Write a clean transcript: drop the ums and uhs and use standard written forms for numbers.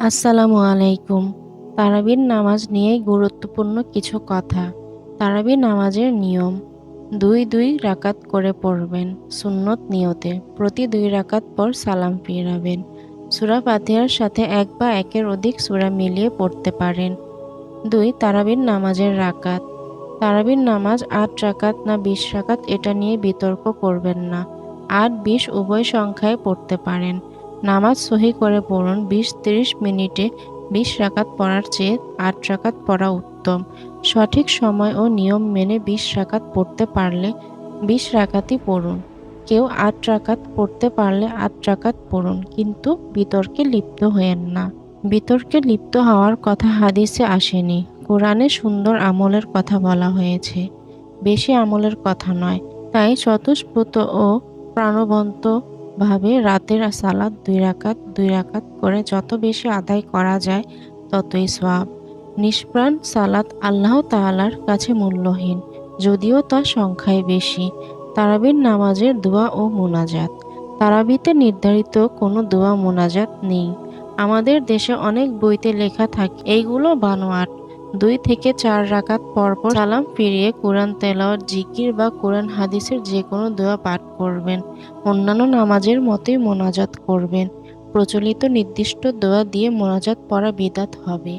আসসালামু আলাইকুম। তারাবির নামাজ নিয়ে গুরুত্বপূর্ণ কিছু কথা। তারাবির নামাজের নিয়ম: ২ রাকাত করে পড়বেন সুন্নত নিয়তে। প্রতি ২ রাকাত পর সালাম ফিরাবেন। সূরা ফাতিহার সাথে ১ বা ১ এর অধিক সূরা মিলিয়ে পড়তে পারেন। ২. তারাবির নামাজের রাকাত। তারাবির নামাজ ৮ রাকাত না ২০ রাকাত এটা নিয়ে বিতর্ক করবেন না। ৮-২০ উভয় সংখ্যায় পড়তে পারেন। নামাজ সহি করে পড়ুন। ২০-৩০ মিনিটে ২০ রাকাত পড়ার চেয়ে ৮ রাকাত পড়া উত্তম। সঠিক সময় ও নিয়ম মেনে ২০ রাকাত পড়তে পারলে ২০ রাকাতই পড়ুন। কেউ ৮ রাকাত পড়তে পারলে ৮ রাকাত পড়ুন, কিন্তু বিতর্কে লিপ্ত হয়েন না। বিতর্কে লিপ্ত হওয়ার কথা হাদিসে আসেনি। কোরআনে সুন্দর আমলের কথা বলা হয়েছে, বেশি আমলের কথা নয়। তাই স্বতঃস্ফূর্ত ও প্রাণবন্তভাবে রাতের সালাত ২ রাকাত ২ রাকাত করে যত বেশি আদায় করা যায় ততই সওয়াব। নিষ্প্রাণ সালাত আল্লাহ তাআলার কাছে মূল্যহীন, যদিও তা সংখ্যায় বেশি। তারাবির নামাজের দোয়া ও মোনাজাত। তারাবিতে নির্ধারিত কোনো দোয়া মোনাজাত নেই। আমাদের দেশে অনেক বইতে লেখা থাকে এইগুলো বানোয়াট। ২ থেকে ৪ রাকাত পরপর সালাম ফিরিয়ে কোরআন তেলাওয়াত, জিকির বা কোরআন হাদিসের যেকোনো দোয়া পাঠ করবেন। অন্যান্য নামাজের মতোই মোনাজাত করবেন। প্রচলিত নির্দিষ্ট দোয়া দিয়ে মোনাজাত পড়া বিদআত হবে।